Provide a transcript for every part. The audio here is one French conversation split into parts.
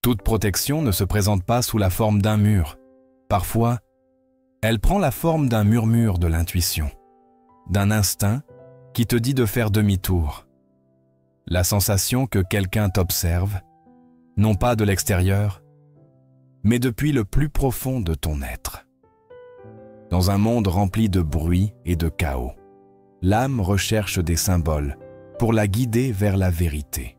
Toute protection ne se présente pas sous la forme d'un mur. Parfois, elle prend la forme d'un murmure de l'intuition, d'un instinct qui te dit de faire demi-tour. La sensation que quelqu'un t'observe, non pas de l'extérieur, mais depuis le plus profond de ton être. Dans un monde rempli de bruit et de chaos, l'âme recherche des symboles pour la guider vers la vérité.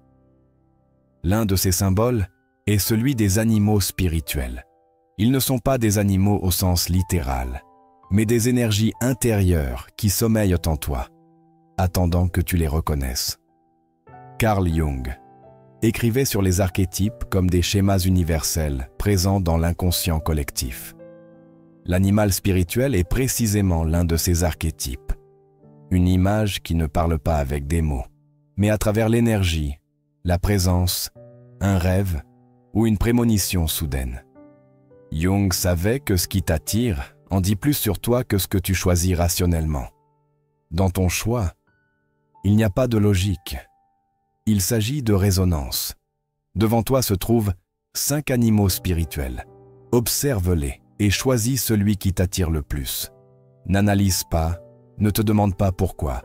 L'un de ces symboles est celui des animaux spirituels. Ils ne sont pas des animaux au sens littéral, mais des énergies intérieures qui sommeillent en toi, attendant que tu les reconnaisses. Carl Jung écrivait sur les archétypes comme des schémas universels présents dans l'inconscient collectif. L'animal spirituel est précisément l'un de ces archétypes, une image qui ne parle pas avec des mots, mais à travers l'énergie, la présence, un rêve ou une prémonition soudaine. Jung savait que ce qui t'attire en dit plus sur toi que ce que tu choisis rationnellement. Dans ton choix, il n'y a pas de logique. Il s'agit de résonance. Devant toi se trouvent 5 animaux spirituels. Observe-les et choisis celui qui t'attire le plus. N'analyse pas, ne te demande pas pourquoi.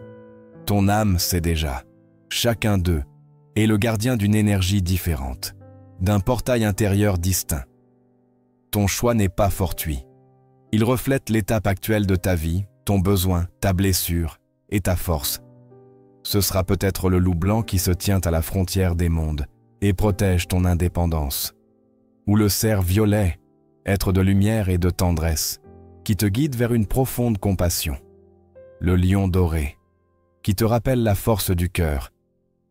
Ton âme sait déjà. Chacun d'eux est le gardien d'une énergie différente, d'un portail intérieur distinct. Ton choix n'est pas fortuit. Il reflète l'étape actuelle de ta vie, ton besoin, ta blessure et ta force. Ce sera peut-être le loup blanc qui se tient à la frontière des mondes et protège ton indépendance. Ou le cerf violet, être de lumière et de tendresse, qui te guide vers une profonde compassion. Le lion doré, qui te rappelle la force du cœur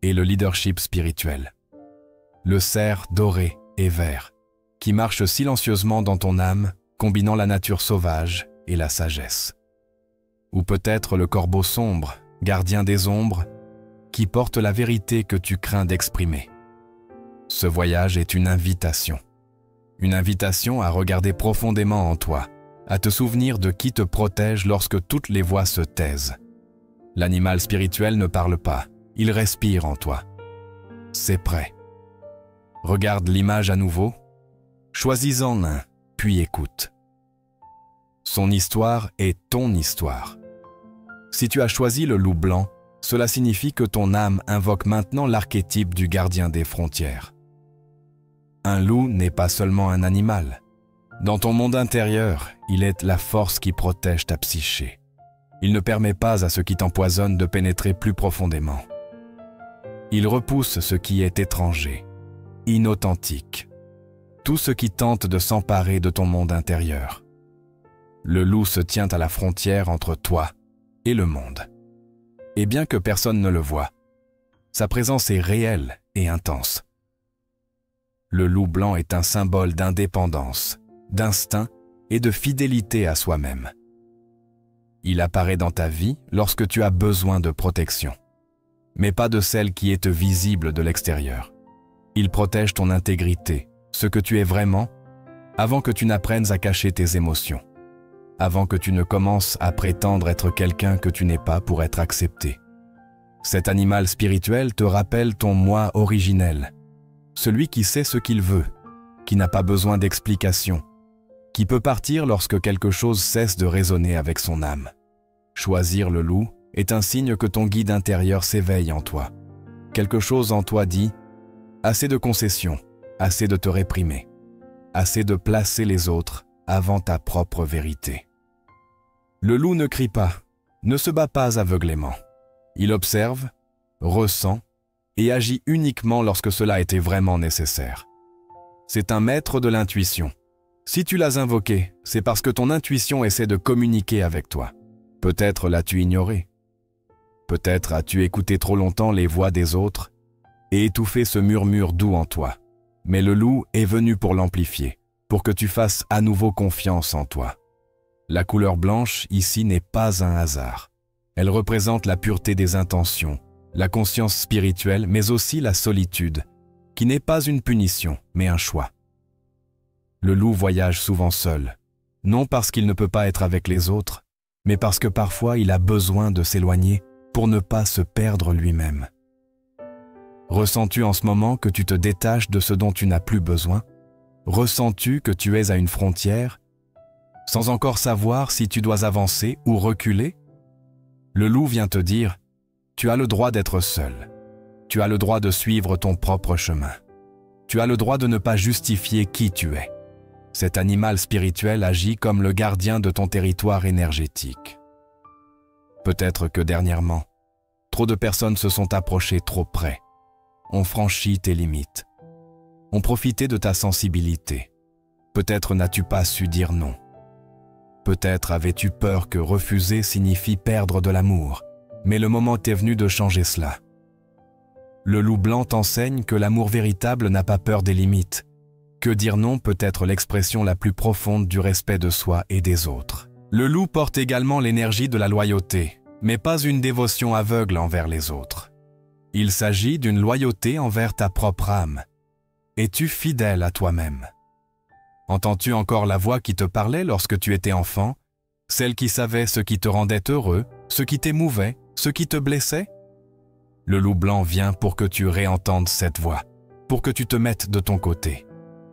et le leadership spirituel. Le cerf doré et vert, qui marche silencieusement dans ton âme, combinant la nature sauvage et la sagesse. Ou peut-être le corbeau sombre, gardien des ombres, qui porte la vérité que tu crains d'exprimer. Ce voyage est une invitation à regarder profondément en toi, à te souvenir de qui te protège lorsque toutes les voix se taisent. L'animal spirituel ne parle pas, il respire en toi. C'est prêt. Regarde l'image à nouveau, choisis-en un, puis écoute. Son histoire est ton histoire. Si tu as choisi le loup blanc, cela signifie que ton âme invoque maintenant l'archétype du gardien des frontières. Un loup n'est pas seulement un animal. Dans ton monde intérieur, il est la force qui protège ta psyché. Il ne permet pas à ce qui t'empoisonne de pénétrer plus profondément. Il repousse ce qui est étranger, inauthentique, tout ce qui tente de s'emparer de ton monde intérieur. Le loup se tient à la frontière entre toi et le monde. Et bien que personne ne le voie, sa présence est réelle et intense. Le loup blanc est un symbole d'indépendance, d'instinct et de fidélité à soi-même. Il apparaît dans ta vie lorsque tu as besoin de protection, mais pas de celle qui est visible de l'extérieur. Il protège ton intégrité, ce que tu es vraiment, avant que tu n'apprennes à cacher tes émotions, avant que tu ne commences à prétendre être quelqu'un que tu n'es pas pour être accepté. Cet animal spirituel te rappelle ton moi originel, celui qui sait ce qu'il veut, qui n'a pas besoin d'explication, qui peut partir lorsque quelque chose cesse de résonner avec son âme. Choisir le loup est un signe que ton guide intérieur s'éveille en toi. Quelque chose en toi dit « assez de concessions, assez de te réprimer, assez de placer les autres avant ta propre vérité. » Le loup ne crie pas, ne se bat pas aveuglément. Il observe, ressent et agit uniquement lorsque cela était vraiment nécessaire. C'est un maître de l'intuition. Si tu l'as invoqué, c'est parce que ton intuition essaie de communiquer avec toi. Peut-être l'as-tu ignoré. Peut-être as-tu écouté trop longtemps les voix des autres et étouffé ce murmure doux en toi. Mais le loup est venu pour l'amplifier, pour que tu fasses à nouveau confiance en toi. La couleur blanche ici n'est pas un hasard. Elle représente la pureté des intentions, la conscience spirituelle, mais aussi la solitude, qui n'est pas une punition, mais un choix. Le loup voyage souvent seul, non parce qu'il ne peut pas être avec les autres, mais parce que parfois il a besoin de s'éloigner pour ne pas se perdre lui-même. Ressens-tu en ce moment que tu te détaches de ce dont tu n'as plus besoin? Ressens-tu que tu es à une frontière, sans encore savoir si tu dois avancer ou reculer? Le loup vient te dire, tu as le droit d'être seul. Tu as le droit de suivre ton propre chemin. Tu as le droit de ne pas justifier qui tu es. Cet animal spirituel agit comme le gardien de ton territoire énergétique. Peut-être que dernièrement, trop de personnes se sont approchées trop près, ont franchi tes limites, ont profité de ta sensibilité. Peut-être n'as-tu pas su dire non. Peut-être avais-tu peur que refuser signifie perdre de l'amour, mais le moment est venu de changer cela. Le loup blanc t'enseigne que l'amour véritable n'a pas peur des limites, que dire non peut être l'expression la plus profonde du respect de soi et des autres. Le loup porte également l'énergie de la loyauté, mais pas une dévotion aveugle envers les autres. Il s'agit d'une loyauté envers ta propre âme. Es-tu fidèle à toi-même? Entends-tu encore la voix qui te parlait lorsque tu étais enfant, celle qui savait ce qui te rendait heureux, ce qui t'émouvait, ce qui te blessait? Le loup blanc vient pour que tu réentendes cette voix, pour que tu te mettes de ton côté.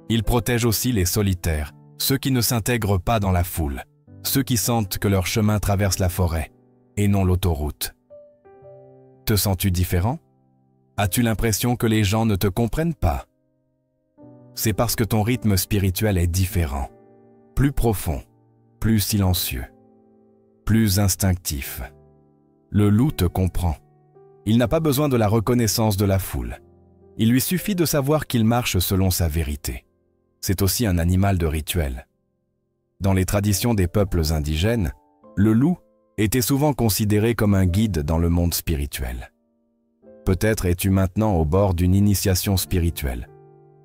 Il protège aussi les solitaires, ceux qui ne s'intègrent pas dans la foule, ceux qui sentent que leur chemin traverse la forêt et non l'autoroute. Te sens-tu différent? As-tu l'impression que les gens ne te comprennent pas? C'est parce que ton rythme spirituel est différent, plus profond, plus silencieux, plus instinctif. Le loup te comprend. Il n'a pas besoin de la reconnaissance de la foule. Il lui suffit de savoir qu'il marche selon sa vérité. C'est aussi un animal de rituel. Dans les traditions des peuples indigènes, le loup était souvent considéré comme un guide dans le monde spirituel. Peut-être es-tu maintenant au bord d'une initiation spirituelle.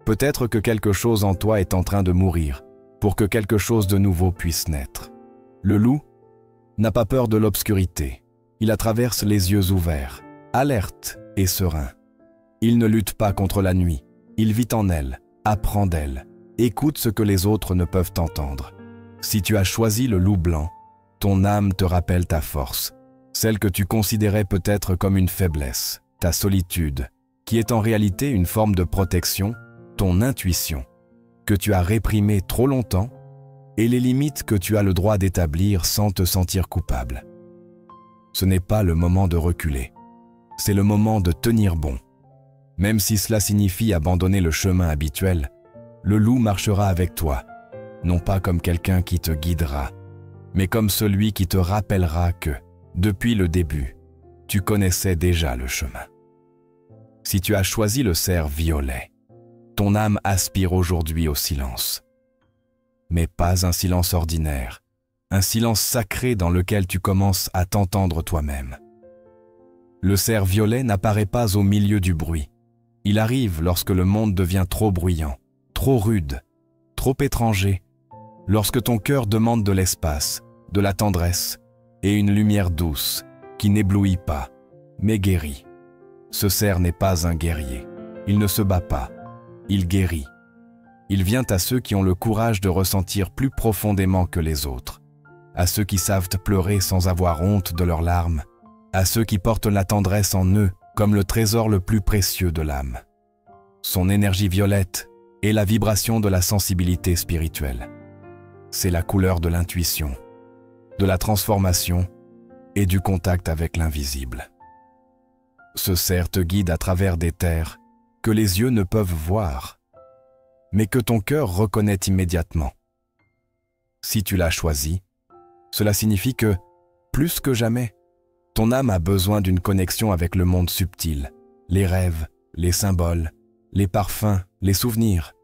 Peut-être que quelque chose en toi est en train de mourir pour que quelque chose de nouveau puisse naître. Le loup n'a pas peur de l'obscurité. Il la traverse les yeux ouverts, alerte et serein. Il ne lutte pas contre la nuit. Il vit en elle, apprend d'elle, écoute ce que les autres ne peuvent entendre. Si tu as choisi le loup blanc, ton âme te rappelle ta force, celle que tu considérais peut-être comme une faiblesse, ta solitude, qui est en réalité une forme de protection, ton intuition, que tu as réprimée trop longtemps, et les limites que tu as le droit d'établir sans te sentir coupable. Ce n'est pas le moment de reculer, c'est le moment de tenir bon. Même si cela signifie abandonner le chemin habituel, le loup marchera avec toi, non pas comme quelqu'un qui te guidera, mais comme celui qui te rappellera que, depuis le début, tu connaissais déjà le chemin. Si tu as choisi le cerf violet, ton âme aspire aujourd'hui au silence. Mais pas un silence ordinaire, un silence sacré dans lequel tu commences à t'entendre toi-même. Le cerf violet n'apparaît pas au milieu du bruit. Il arrive lorsque le monde devient trop bruyant, trop rude, trop étranger, lorsque ton cœur demande de l'espace, de la tendresse et une lumière douce qui n'éblouit pas, mais guérit. Ce cerf n'est pas un guerrier. Il ne se bat pas. Il guérit. Il vient à ceux qui ont le courage de ressentir plus profondément que les autres, à ceux qui savent pleurer sans avoir honte de leurs larmes, à ceux qui portent la tendresse en eux comme le trésor le plus précieux de l'âme. Son énergie violette est la vibration de la sensibilité spirituelle. C'est la couleur de l'intuition, de la transformation et du contact avec l'invisible. Ce cerf te guide à travers des terres que les yeux ne peuvent voir, mais que ton cœur reconnaît immédiatement. Si tu l'as choisi, cela signifie que, plus que jamais, ton âme a besoin d'une connexion avec le monde subtil, les rêves, les symboles, les parfums, les souvenirs,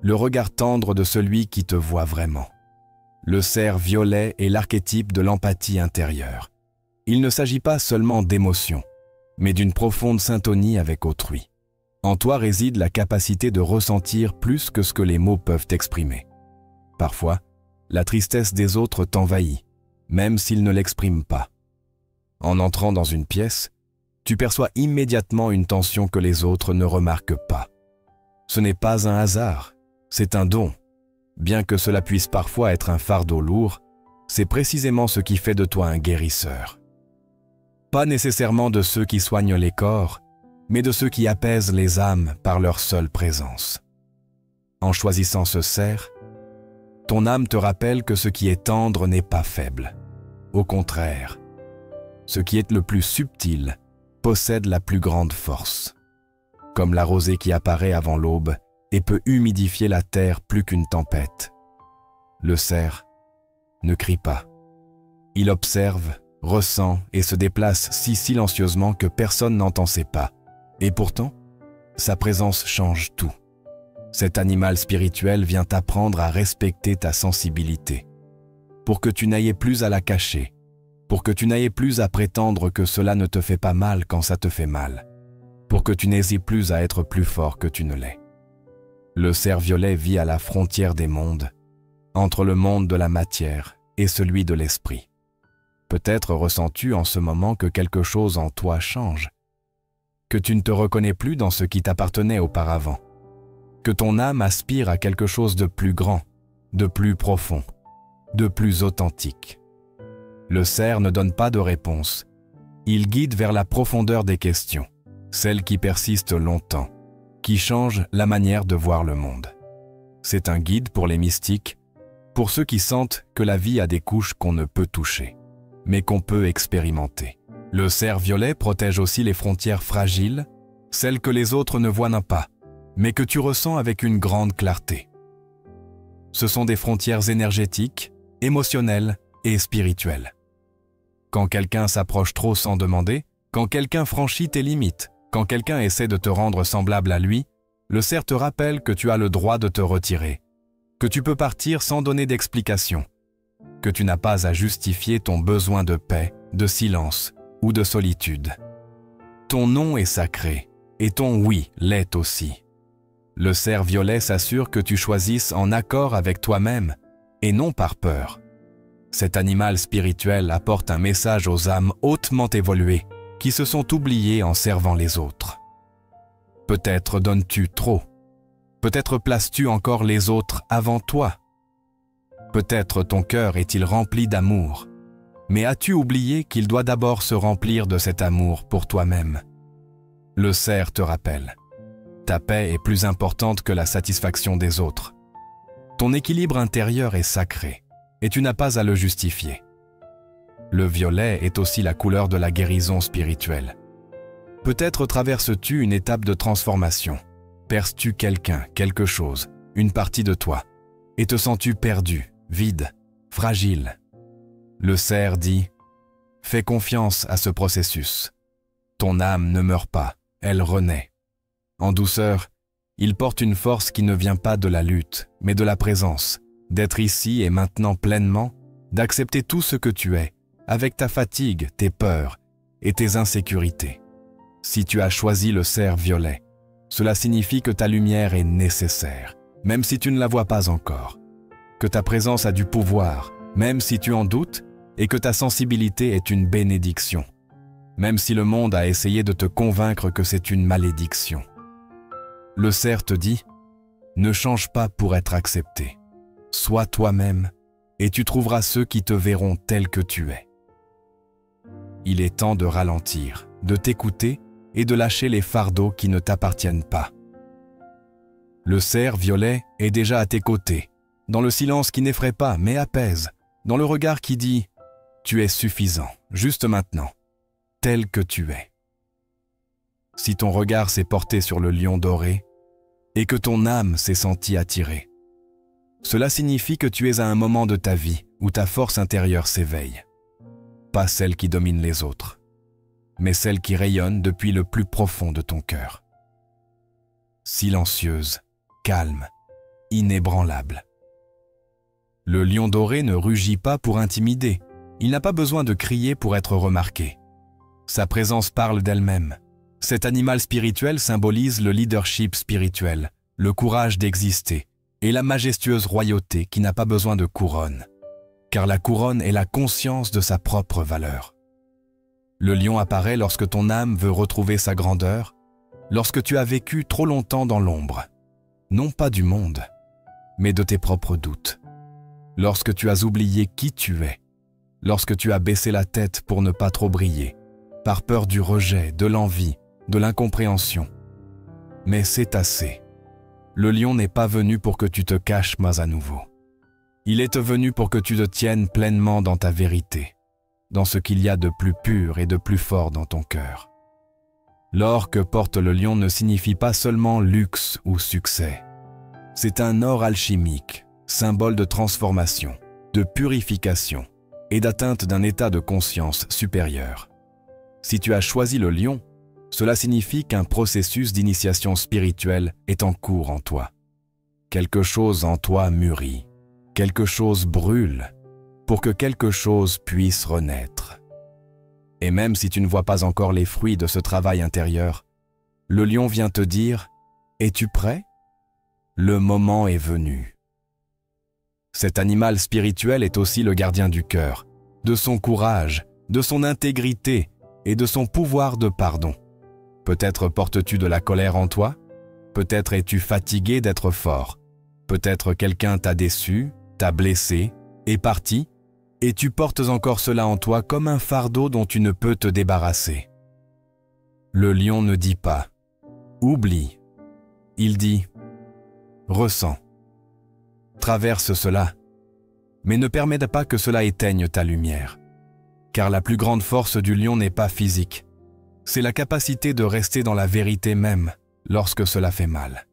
le regard tendre de celui qui te voit vraiment. Le cerf violet est l'archétype de l'empathie intérieure. Il ne s'agit pas seulement d'émotions, mais d'une profonde syntonie avec autrui. En toi réside la capacité de ressentir plus que ce que les mots peuvent exprimer. Parfois, la tristesse des autres t'envahit, même s'ils ne l'expriment pas. En entrant dans une pièce, tu perçois immédiatement une tension que les autres ne remarquent pas. Ce n'est pas un hasard, c'est un don. Bien que cela puisse parfois être un fardeau lourd, c'est précisément ce qui fait de toi un guérisseur. Pas nécessairement de ceux qui soignent les corps, mais de ceux qui apaisent les âmes par leur seule présence. En choisissant ce cerf, ton âme te rappelle que ce qui est tendre n'est pas faible. Au contraire, ce qui est le plus subtil possède la plus grande force. Comme la rosée qui apparaît avant l'aube et peut humidifier la terre plus qu'une tempête. Le cerf ne crie pas. Il observe, ressent et se déplace si silencieusement que personne n'entend ses pas. Et pourtant, sa présence change tout. Cet animal spirituel vient t'apprendre à respecter ta sensibilité, pour que tu n'ailles plus à la cacher, pour que tu n'ailles plus à prétendre que cela ne te fait pas mal quand ça te fait mal, pour que tu n'hésites plus à être plus fort que tu ne l'es. Le cerf violet vit à la frontière des mondes, entre le monde de la matière et celui de l'esprit. Peut-être ressens-tu en ce moment que quelque chose en toi change, que tu ne te reconnais plus dans ce qui t'appartenait auparavant, que ton âme aspire à quelque chose de plus grand, de plus profond, de plus authentique. Le cerf ne donne pas de réponse. Il guide vers la profondeur des questions, celles qui persistent longtemps, qui changent la manière de voir le monde. C'est un guide pour les mystiques, pour ceux qui sentent que la vie a des couches qu'on ne peut toucher, mais qu'on peut expérimenter. Le cerf violet protège aussi les frontières fragiles, celles que les autres ne voient pas, mais que tu ressens avec une grande clarté. Ce sont des frontières énergétiques, émotionnelles et spirituelles. Quand quelqu'un s'approche trop sans demander, quand quelqu'un franchit tes limites, quand quelqu'un essaie de te rendre semblable à lui, le cerf te rappelle que tu as le droit de te retirer, que tu peux partir sans donner d'explication, que tu n'as pas à justifier ton besoin de paix, de silence ou de solitude. Ton non est sacré et ton oui l'est aussi. Le cerf violet s'assure que tu choisisses en accord avec toi-même et non par peur. Cet animal spirituel apporte un message aux âmes hautement évoluées qui se sont oubliées en servant les autres. Peut-être donnes-tu trop. Peut-être places-tu encore les autres avant toi. Peut-être ton cœur est-il rempli d'amour, mais as-tu oublié qu'il doit d'abord se remplir de cet amour pour toi-même? Le cerf te rappelle. Ta paix est plus importante que la satisfaction des autres. Ton équilibre intérieur est sacré, et tu n'as pas à le justifier. Le violet est aussi la couleur de la guérison spirituelle. Peut-être traverses-tu une étape de transformation. Perces-tu quelqu'un, quelque chose, une partie de toi, et te sens-tu perdu, vide, fragile? Le cerf dit « Fais confiance à ce processus. Ton âme ne meurt pas, elle renaît. » En douceur, il porte une force qui ne vient pas de la lutte, mais de la présence, d'être ici et maintenant pleinement, d'accepter tout ce que tu es, avec ta fatigue, tes peurs et tes insécurités. Si tu as choisi le cerf violet, cela signifie que ta lumière est nécessaire, même si tu ne la vois pas encore, que ta présence a du pouvoir, même si tu en doutes, et que ta sensibilité est une bénédiction, même si le monde a essayé de te convaincre que c'est une malédiction. Le cerf te dit « Ne change pas pour être accepté. Sois toi-même et tu trouveras ceux qui te verront tel que tu es. » Il est temps de ralentir, de t'écouter et de lâcher les fardeaux qui ne t'appartiennent pas. Le cerf violet est déjà à tes côtés, dans le silence qui n'effraie pas mais apaise, dans le regard qui dit « Tu es suffisant, juste maintenant, tel que tu es. » Si ton regard s'est porté sur le lion doré et que ton âme s'est sentie attirée, cela signifie que tu es à un moment de ta vie où ta force intérieure s'éveille. Pas celle qui domine les autres, mais celle qui rayonne depuis le plus profond de ton cœur. Silencieuse, calme, inébranlable. Le lion doré ne rugit pas pour intimider, il n'a pas besoin de crier pour être remarqué. Sa présence parle d'elle-même. Cet animal spirituel symbolise le leadership spirituel, le courage d'exister et la majestueuse royauté qui n'a pas besoin de couronne, car la couronne est la conscience de sa propre valeur. Le lion apparaît lorsque ton âme veut retrouver sa grandeur, lorsque tu as vécu trop longtemps dans l'ombre, non pas du monde, mais de tes propres doutes, lorsque tu as oublié qui tu es, lorsque tu as baissé la tête pour ne pas trop briller, par peur du rejet, de l'envie, de l'incompréhension. Mais c'est assez. Le lion n'est pas venu pour que tu te caches mais à nouveau. Il est venu pour que tu te tiennes pleinement dans ta vérité, dans ce qu'il y a de plus pur et de plus fort dans ton cœur. L'or que porte le lion ne signifie pas seulement luxe ou succès. C'est un or alchimique, symbole de transformation, de purification et d'atteinte d'un état de conscience supérieur. Si tu as choisi le lion, cela signifie qu'un processus d'initiation spirituelle est en cours en toi. Quelque chose en toi mûrit, quelque chose brûle pour que quelque chose puisse renaître. Et même si tu ne vois pas encore les fruits de ce travail intérieur, le lion vient te dire « Es-tu prêt ? Le moment est venu. » Cet animal spirituel est aussi le gardien du cœur, de son courage, de son intégrité et de son pouvoir de pardon. Peut-être portes-tu de la colère en toi, peut-être es-tu fatigué d'être fort, peut-être quelqu'un t'a déçu, t'a blessé, est parti, et tu portes encore cela en toi comme un fardeau dont tu ne peux te débarrasser. Le lion ne dit pas « oublie », il dit « ressens ». Traverse cela, mais ne permets pas que cela éteigne ta lumière, car la plus grande force du lion n'est pas physique, c'est la capacité de rester dans la vérité même lorsque cela fait mal.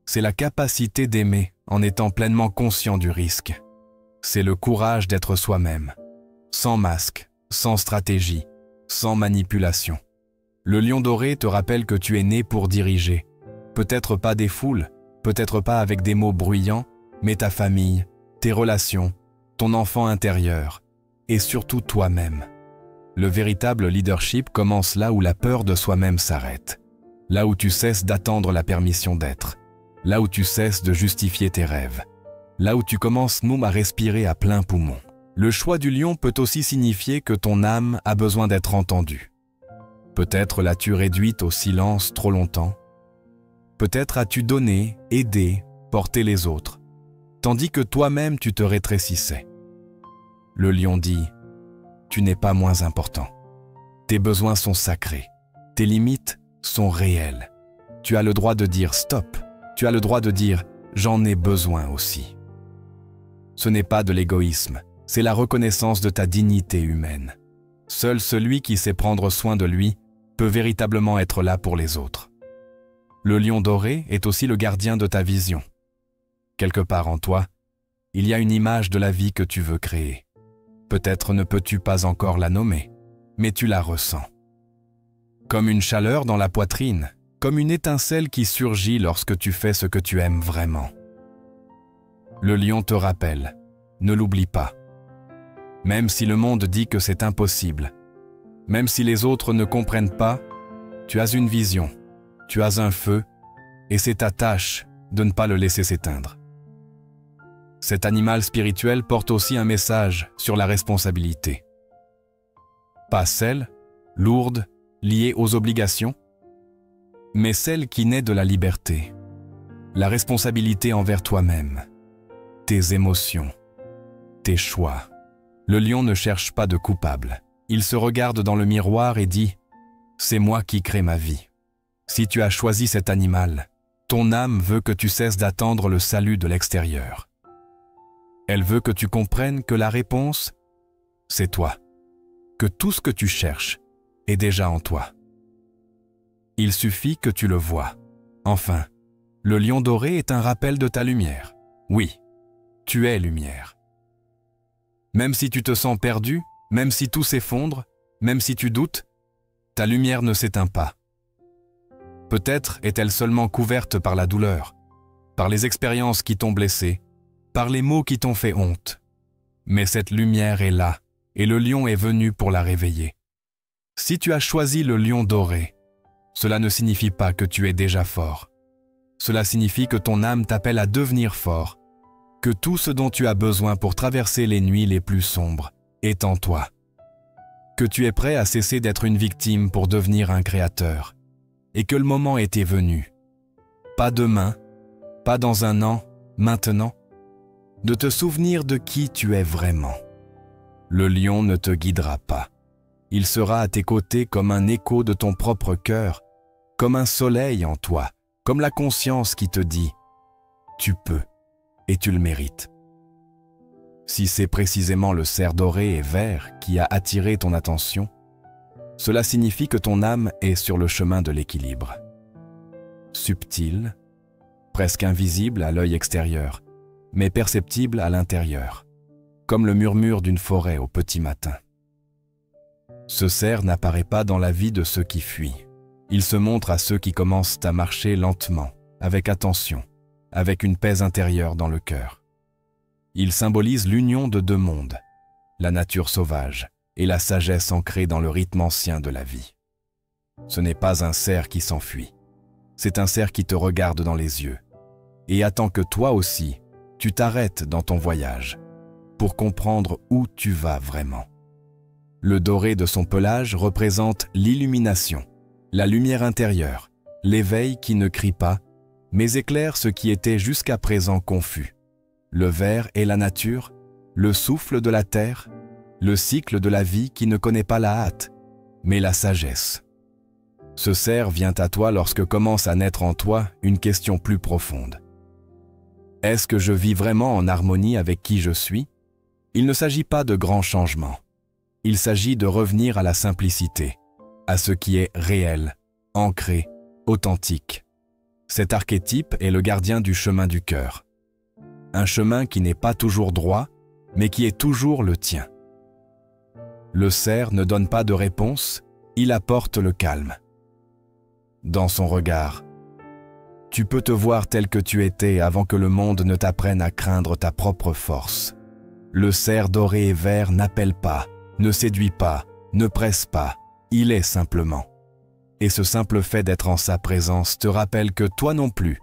C'est la capacité d'aimer en étant pleinement conscient du risque. C'est le courage d'être soi-même, sans masque, sans stratégie, sans manipulation. Le lion doré te rappelle que tu es né pour diriger, peut-être pas des foules, peut-être pas avec des mots bruyants, mais ta famille, tes relations, ton enfant intérieur, et surtout toi-même. Le véritable leadership commence là où la peur de soi-même s'arrête, là où tu cesses d'attendre la permission d'être, là où tu cesses de justifier tes rêves, là où tu commences à respirer à plein poumon. Le choix du lion peut aussi signifier que ton âme a besoin d'être entendue. Peut-être l'as-tu réduite au silence trop longtemps. Peut-être as-tu donné, aidé, porté les autres, tandis que toi-même tu te rétrécissais. Le lion dit « Tu n'es pas moins important. Tes besoins sont sacrés. Tes limites sont réelles. Tu as le droit de dire « stop ». Tu as le droit de dire « j'en ai besoin aussi ». Ce n'est pas de l'égoïsme, c'est la reconnaissance de ta dignité humaine. Seul celui qui sait prendre soin de lui peut véritablement être là pour les autres. Le lion doré est aussi le gardien de ta vision. Quelque part en toi, il y a une image de la vie que tu veux créer. Peut-être ne peux-tu pas encore la nommer, mais tu la ressens. Comme une chaleur dans la poitrine, comme une étincelle qui surgit lorsque tu fais ce que tu aimes vraiment. Le lion te rappelle, ne l'oublie pas. Même si le monde dit que c'est impossible, même si les autres ne comprennent pas, tu as une vision, tu as un feu, et c'est ta tâche de ne pas le laisser s'éteindre. Cet animal spirituel porte aussi un message sur la responsabilité. Pas celle, lourde, liée aux obligations, mais celle qui naît de la liberté, la responsabilité envers toi-même, tes émotions, tes choix. Le lion ne cherche pas de coupable. Il se regarde dans le miroir et dit « C'est moi qui crée ma vie ». Si tu as choisi cet animal, ton âme veut que tu cesses d'attendre le salut de l'extérieur. Elle veut que tu comprennes que la réponse, c'est toi, que tout ce que tu cherches est déjà en toi. Il suffit que tu le vois. Enfin, le lion doré est un rappel de ta lumière. Oui, tu es lumière. Même si tu te sens perdu, même si tout s'effondre, même si tu doutes, ta lumière ne s'éteint pas. Peut-être est-elle seulement couverte par la douleur, par les expériences qui t'ont blessé, par les mots qui t'ont fait honte. Mais cette lumière est là, et le lion est venu pour la réveiller. Si tu as choisi le lion doré, cela ne signifie pas que tu es déjà fort. Cela signifie que ton âme t'appelle à devenir fort, que tout ce dont tu as besoin pour traverser les nuits les plus sombres est en toi, que tu es prêt à cesser d'être une victime pour devenir un créateur, et que le moment était venu, pas demain, pas dans un an, maintenant, de te souvenir de qui tu es vraiment. Le lion ne te guidera pas. Il sera à tes côtés comme un écho de ton propre cœur comme un soleil en toi, comme la conscience qui te dit « tu peux et tu le mérites ». Si c'est précisément le cerf doré et vert qui a attiré ton attention, cela signifie que ton âme est sur le chemin de l'équilibre. Subtil, presque invisible à l'œil extérieur, mais perceptible à l'intérieur, comme le murmure d'une forêt au petit matin. Ce cerf n'apparaît pas dans la vie de ceux qui fuient. Il se montre à ceux qui commencent à marcher lentement, avec attention, avec une paix intérieure dans le cœur. Il symbolise l'union de deux mondes, la nature sauvage et la sagesse ancrée dans le rythme ancien de la vie. Ce n'est pas un cerf qui s'enfuit, c'est un cerf qui te regarde dans les yeux et attend que toi aussi, tu t'arrêtes dans ton voyage pour comprendre où tu vas vraiment. Le doré de son pelage représente l'illumination, la lumière intérieure, l'éveil qui ne crie pas, mais éclaire ce qui était jusqu'à présent confus. Le vert est la nature, le souffle de la terre, le cycle de la vie qui ne connaît pas la hâte, mais la sagesse. Ce cerf vient à toi lorsque commence à naître en toi une question plus profonde. Est-ce que je vis vraiment en harmonie avec qui je suis? Il ne s'agit pas de grands changements. Il s'agit de revenir à la simplicité, à ce qui est réel, ancré, authentique. Cet archétype est le gardien du chemin du cœur. Un chemin qui n'est pas toujours droit, mais qui est toujours le tien. Le cerf ne donne pas de réponse, il apporte le calme. Dans son regard, tu peux te voir tel que tu étais avant que le monde ne t'apprenne à craindre ta propre force. Le cerf doré et vert n'appelle pas, ne séduit pas, ne presse pas, il est simplement. Et ce simple fait d'être en sa présence te rappelle que toi non plus,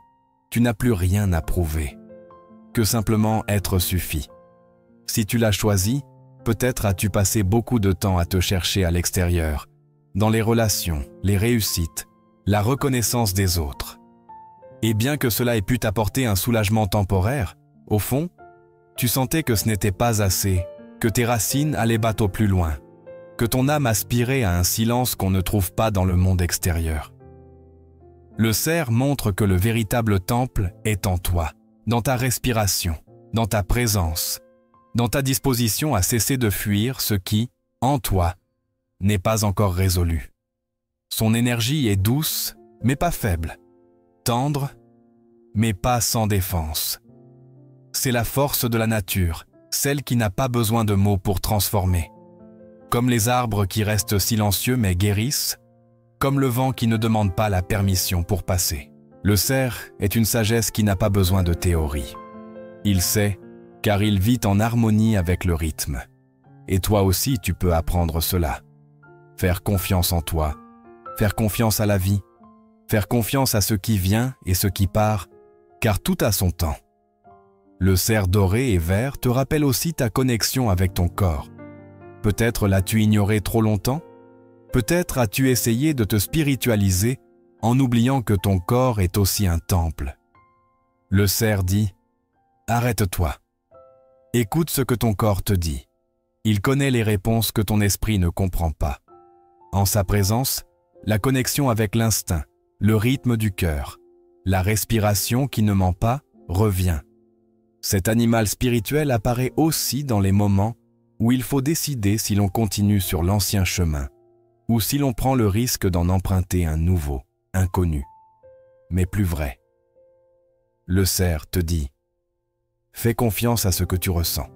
tu n'as plus rien à prouver, que simplement être suffit. Si tu l'as choisi, peut-être as-tu passé beaucoup de temps à te chercher à l'extérieur, dans les relations, les réussites, la reconnaissance des autres. Et bien que cela ait pu t'apporter un soulagement temporaire, au fond, tu sentais que ce n'était pas assez, que tes racines allaient battre au plus loin, que ton âme aspirait à un silence qu'on ne trouve pas dans le monde extérieur. Le cerf montre que le véritable temple est en toi, dans ta respiration, dans ta présence, dans ta disposition à cesser de fuir ce qui, en toi, n'est pas encore résolu. Son énergie est douce, mais pas faible, tendre, mais pas sans défense. C'est la force de la nature, celle qui n'a pas besoin de mots pour transformer. Comme les arbres qui restent silencieux mais guérissent, comme le vent qui ne demande pas la permission pour passer. Le cerf est une sagesse qui n'a pas besoin de théorie. Il sait, car il vit en harmonie avec le rythme. Et toi aussi tu peux apprendre cela. Faire confiance en toi, faire confiance à la vie, faire confiance à ce qui vient et ce qui part, car tout a son temps. Le cerf doré et vert te rappelle aussi ta connexion avec ton corps. Peut-être l'as-tu ignoré trop longtemps? Peut-être as-tu essayé de te spiritualiser en oubliant que ton corps est aussi un temple. Le cerf dit « Arrête-toi. Écoute ce que ton corps te dit. Il connaît les réponses que ton esprit ne comprend pas. En sa présence, la connexion avec l'instinct, le rythme du cœur, la respiration qui ne ment pas, revient. Cet animal spirituel apparaît aussi dans les moments où il faut décider si l'on continue sur l'ancien chemin ou si l'on prend le risque d'en emprunter un nouveau, inconnu, mais plus vrai. Le cerf te dit « Fais confiance à ce que tu ressens,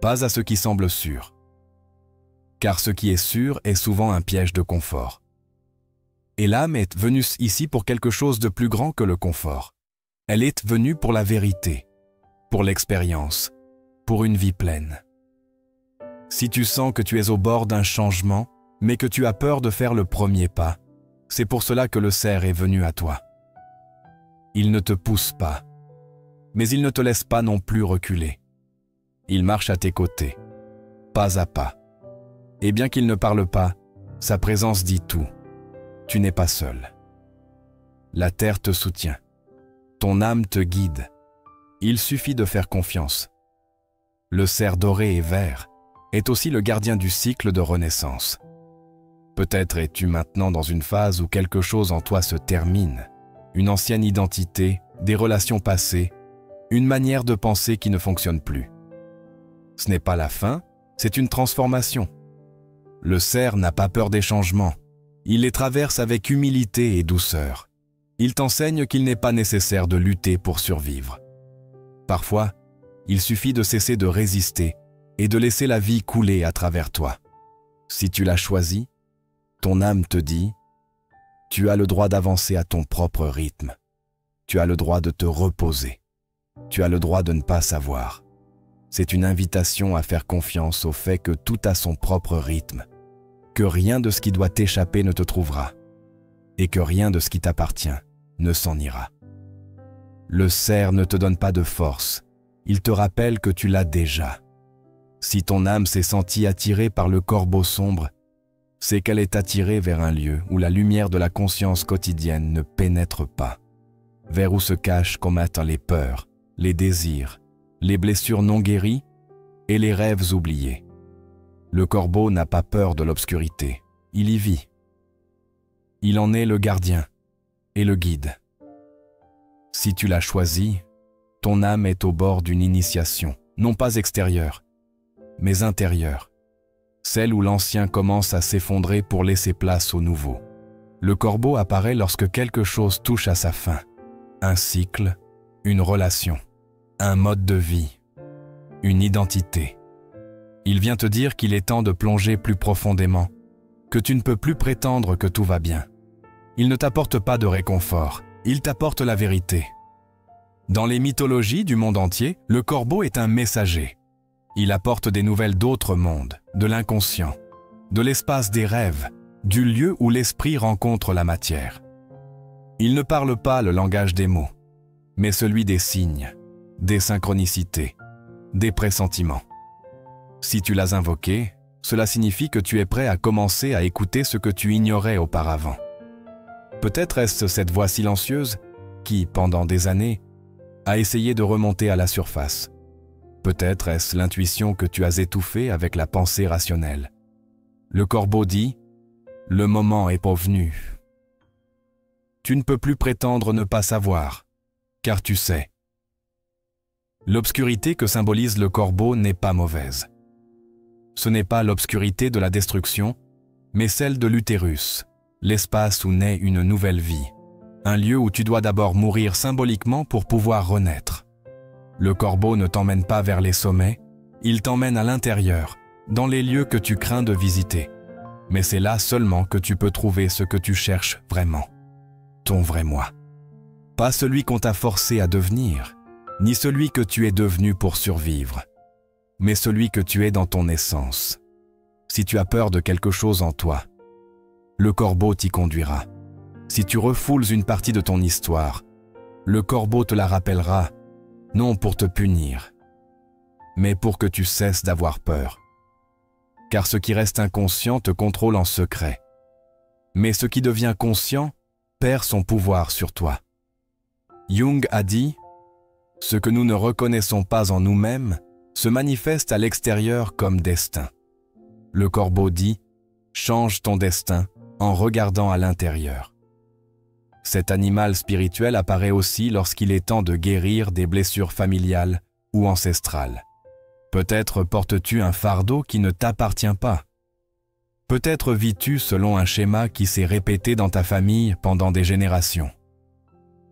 pas à ce qui semble sûr, car ce qui est sûr est souvent un piège de confort. Et l'âme est venue ici pour quelque chose de plus grand que le confort. Elle est venue pour la vérité, pour l'expérience, pour une vie pleine. Si tu sens que tu es au bord d'un changement, mais que tu as peur de faire le premier pas, c'est pour cela que le cerf est venu à toi. Il ne te pousse pas, mais il ne te laisse pas non plus reculer. Il marche à tes côtés, pas à pas. Et bien qu'il ne parle pas, sa présence dit tout. Tu n'es pas seul. La terre te soutient. Ton âme te guide. Il suffit de faire confiance. Le cerf doré et vert est aussi le gardien du cycle de renaissance. Peut-être es-tu maintenant dans une phase où quelque chose en toi se termine, une ancienne identité, des relations passées, une manière de penser qui ne fonctionne plus. Ce n'est pas la fin, c'est une transformation. Le cerf n'a pas peur des changements. Il les traverse avec humilité et douceur. Il t'enseigne qu'il n'est pas nécessaire de lutter pour survivre. Parfois, il suffit de cesser de résister et de laisser la vie couler à travers toi. Si tu l'as choisi, ton âme te dit « Tu as le droit d'avancer à ton propre rythme. Tu as le droit de te reposer. Tu as le droit de ne pas savoir. » C'est une invitation à faire confiance au fait que tout a son propre rythme, que rien de ce qui doit t'échapper ne te trouvera, et que rien de ce qui t'appartient ne s'en ira. Le cerf ne te donne pas de force, il te rappelle que tu l'as déjà. Si ton âme s'est sentie attirée par le corbeau sombre, c'est qu'elle est attirée vers un lieu où la lumière de la conscience quotidienne ne pénètre pas, vers où se cachent comme matin les peurs, les désirs, les blessures non guéries et les rêves oubliés. Le corbeau n'a pas peur de l'obscurité, il y vit. Il en est le gardien et le guide. Si tu l'as choisi, ton âme est au bord d'une initiation, non pas extérieure, mais intérieure, celle où l'ancien commence à s'effondrer pour laisser place au nouveau. Le corbeau apparaît lorsque quelque chose touche à sa fin, un cycle, une relation, un mode de vie, une identité. Il vient te dire qu'il est temps de plonger plus profondément, que tu ne peux plus prétendre que tout va bien. Il ne t'apporte pas de réconfort, il t'apporte la vérité. Dans les mythologies du monde entier, le corbeau est un messager. Il apporte des nouvelles d'autres mondes, de l'inconscient, de l'espace des rêves, du lieu où l'esprit rencontre la matière. Il ne parle pas le langage des mots, mais celui des signes, des synchronicités, des pressentiments. Si tu l'as invoqué, cela signifie que tu es prêt à commencer à écouter ce que tu ignorais auparavant. Peut-être est-ce cette voix silencieuse qui, pendant des années, a essayé de remonter à la surface. Peut-être est-ce l'intuition que tu as étouffée avec la pensée rationnelle. Le corbeau dit « Le moment est venu ». Tu ne peux plus prétendre ne pas savoir, car tu sais. L'obscurité que symbolise le corbeau n'est pas mauvaise. Ce n'est pas l'obscurité de la destruction, mais celle de l'utérus, l'espace où naît une nouvelle vie, un lieu où tu dois d'abord mourir symboliquement pour pouvoir renaître. Le corbeau ne t'emmène pas vers les sommets, il t'emmène à l'intérieur, dans les lieux que tu crains de visiter. Mais c'est là seulement que tu peux trouver ce que tu cherches vraiment, ton vrai moi. Pas celui qu'on t'a forcé à devenir, ni celui que tu es devenu pour survivre, mais celui que tu es dans ton essence. Si tu as peur de quelque chose en toi, le corbeau t'y conduira. Si tu refoules une partie de ton histoire, le corbeau te la rappellera, non pour te punir, mais pour que tu cesses d'avoir peur. Car ce qui reste inconscient te contrôle en secret, mais ce qui devient conscient perd son pouvoir sur toi. Jung a dit « Ce que nous ne reconnaissons pas en nous-mêmes se manifeste à l'extérieur comme destin. » Le corbeau dit « Change ton destin en regardant à l'intérieur. » Cet animal spirituel apparaît aussi lorsqu'il est temps de guérir des blessures familiales ou ancestrales. Peut-être portes-tu un fardeau qui ne t'appartient pas. Peut-être vis-tu selon un schéma qui s'est répété dans ta famille pendant des générations.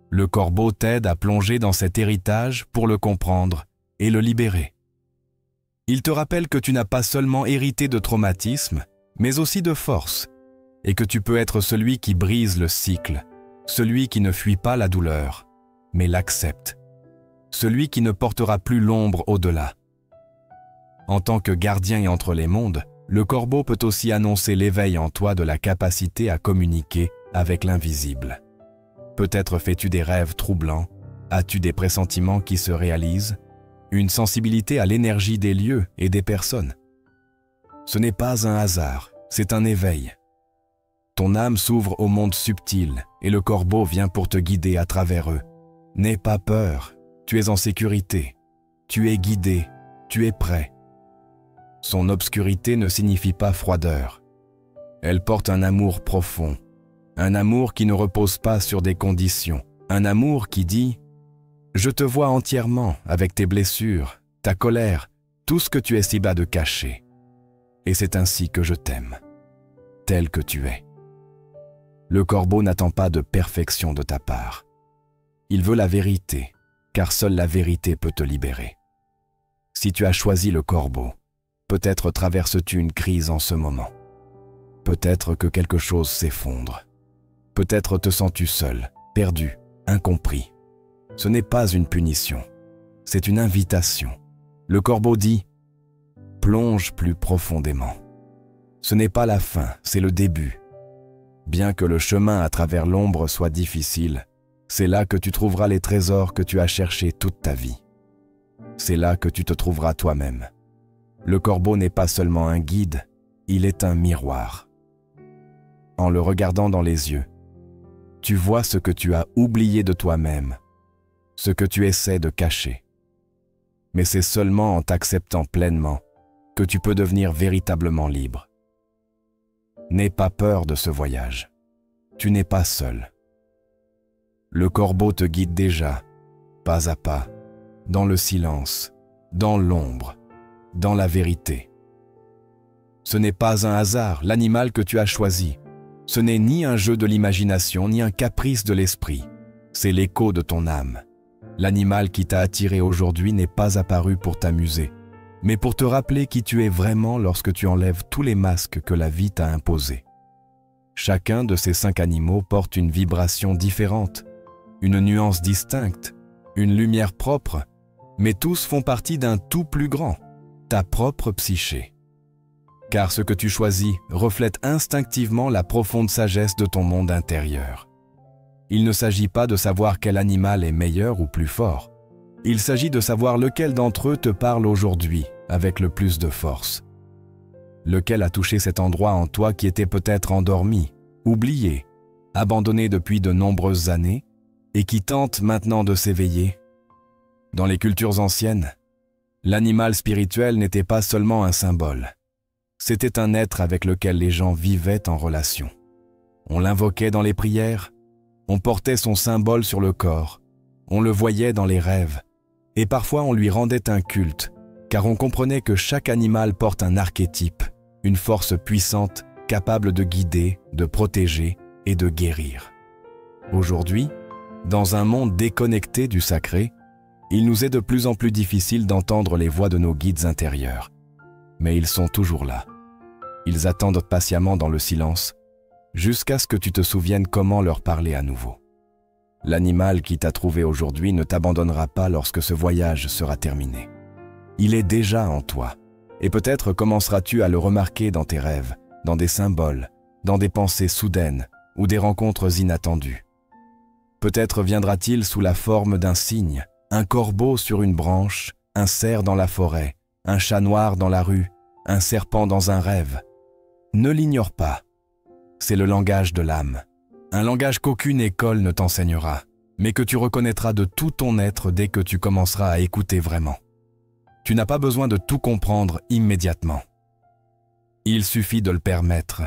Le corbeau t'aide à plonger dans cet héritage pour le comprendre et le libérer. Il te rappelle que tu n'as pas seulement hérité de traumatismes, mais aussi de force, et que tu peux être celui qui brise le cycle, celui qui ne fuit pas la douleur, mais l'accepte, celui qui ne portera plus l'ombre au-delà. En tant que gardien entre les mondes, le corbeau peut aussi annoncer l'éveil en toi de la capacité à communiquer avec l'invisible. Peut-être fais-tu des rêves troublants, as-tu des pressentiments qui se réalisent, une sensibilité à l'énergie des lieux et des personnes. Ce n'est pas un hasard, c'est un éveil. Ton âme s'ouvre au monde subtil et le corbeau vient pour te guider à travers eux. N'aie pas peur, tu es en sécurité, tu es guidé, tu es prêt. Son obscurité ne signifie pas froideur. Elle porte un amour profond, un amour qui ne repose pas sur des conditions, un amour qui dit « Je te vois entièrement avec tes blessures, ta colère, tout ce que tu es si bas de cacher. Et c'est ainsi que je t'aime, tel que tu es. » Le corbeau n'attend pas de perfection de ta part. Il veut la vérité, car seule la vérité peut te libérer. Si tu as choisi le corbeau, peut-être traverses-tu une crise en ce moment. Peut-être que quelque chose s'effondre. Peut-être te sens-tu seul, perdu, incompris. Ce n'est pas une punition, c'est une invitation. Le corbeau dit « Plonge plus profondément ». Ce n'est pas la fin, c'est le début. Bien que le chemin à travers l'ombre soit difficile, c'est là que tu trouveras les trésors que tu as cherchés toute ta vie. C'est là que tu te trouveras toi-même. Le corbeau n'est pas seulement un guide, il est un miroir. En le regardant dans les yeux, tu vois ce que tu as oublié de toi-même, ce que tu essaies de cacher. Mais c'est seulement en t'acceptant pleinement que tu peux devenir véritablement libre. N'aie pas peur de ce voyage. Tu n'es pas seul. Le corbeau te guide déjà, pas à pas, dans le silence, dans l'ombre, dans la vérité. Ce n'est pas un hasard, l'animal que tu as choisi. Ce n'est ni un jeu de l'imagination, ni un caprice de l'esprit. C'est l'écho de ton âme. L'animal qui t'a attiré aujourd'hui n'est pas apparu pour t'amuser, mais pour te rappeler qui tu es vraiment lorsque tu enlèves tous les masques que la vie t'a imposés. Chacun de ces 5 animaux porte une vibration différente, une nuance distincte, une lumière propre, mais tous font partie d'un tout plus grand, ta propre psyché. Car ce que tu choisis reflète instinctivement la profonde sagesse de ton monde intérieur. Il ne s'agit pas de savoir quel animal est meilleur ou plus fort. Il s'agit de savoir lequel d'entre eux te parle aujourd'hui avec le plus de force. Lequel a touché cet endroit en toi qui était peut-être endormi, oublié, abandonné depuis de nombreuses années et qui tente maintenant de s'éveiller. Dans les cultures anciennes, l'animal spirituel n'était pas seulement un symbole. C'était un être avec lequel les gens vivaient en relation. On l'invoquait dans les prières, on portait son symbole sur le corps, on le voyait dans les rêves, et parfois on lui rendait un culte, car on comprenait que chaque animal porte un archétype, une force puissante capable de guider, de protéger et de guérir. Aujourd'hui, dans un monde déconnecté du sacré, il nous est de plus en plus difficile d'entendre les voix de nos guides intérieurs. Mais ils sont toujours là. Ils attendent patiemment dans le silence, jusqu'à ce que tu te souviennes comment leur parler à nouveau. L'animal qui t'a trouvé aujourd'hui ne t'abandonnera pas lorsque ce voyage sera terminé. Il est déjà en toi, et peut-être commenceras-tu à le remarquer dans tes rêves, dans des symboles, dans des pensées soudaines ou des rencontres inattendues. Peut-être viendra-t-il sous la forme d'un cygne, un corbeau sur une branche, un cerf dans la forêt, un chat noir dans la rue, un serpent dans un rêve. Ne l'ignore pas. C'est le langage de l'âme. Un langage qu'aucune école ne t'enseignera, mais que tu reconnaîtras de tout ton être dès que tu commenceras à écouter vraiment. Tu n'as pas besoin de tout comprendre immédiatement. Il suffit de le permettre,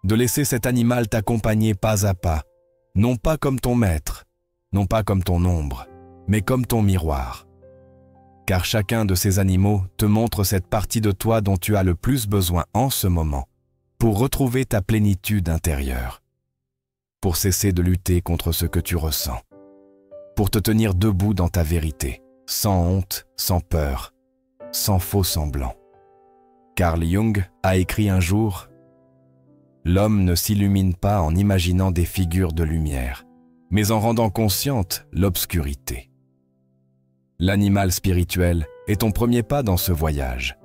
de laisser cet animal t'accompagner pas à pas, non pas comme ton maître, non pas comme ton ombre, mais comme ton miroir. Car chacun de ces animaux te montre cette partie de toi dont tu as le plus besoin en ce moment, pour retrouver ta plénitude intérieure, pour cesser de lutter contre ce que tu ressens, pour te tenir debout dans ta vérité, sans honte, sans peur, sans faux semblants. Carl Jung a écrit un jour « L'homme ne s'illumine pas en imaginant des figures de lumière, mais en rendant consciente l'obscurité. » L'animal spirituel est ton premier pas dans ce voyage,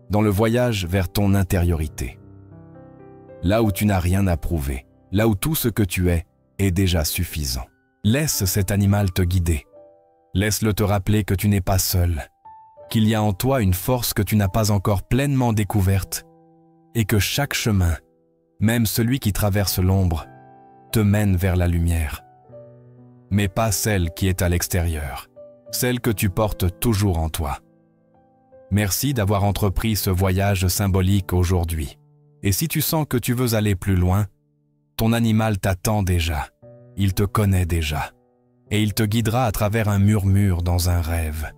dans le voyage vers ton intériorité. Là où tu n'as rien à prouver, là où tout ce que tu es est déjà suffisant. Laisse cet animal te guider. Laisse-le te rappeler que tu n'es pas seul, qu'il y a en toi une force que tu n'as pas encore pleinement découverte et que chaque chemin, même celui qui traverse l'ombre, te mène vers la lumière. Mais pas celle qui est à l'extérieur, celle que tu portes toujours en toi. Merci d'avoir entrepris ce voyage symbolique aujourd'hui. Et si tu sens que tu veux aller plus loin, ton animal t'attend déjà, il te connaît déjà, et il te guidera à travers un murmure dans un rêve,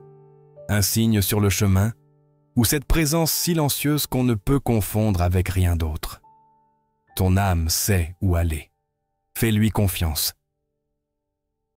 un signe sur le chemin, ou cette présence silencieuse qu'on ne peut confondre avec rien d'autre. Ton âme sait où aller. Fais-lui confiance.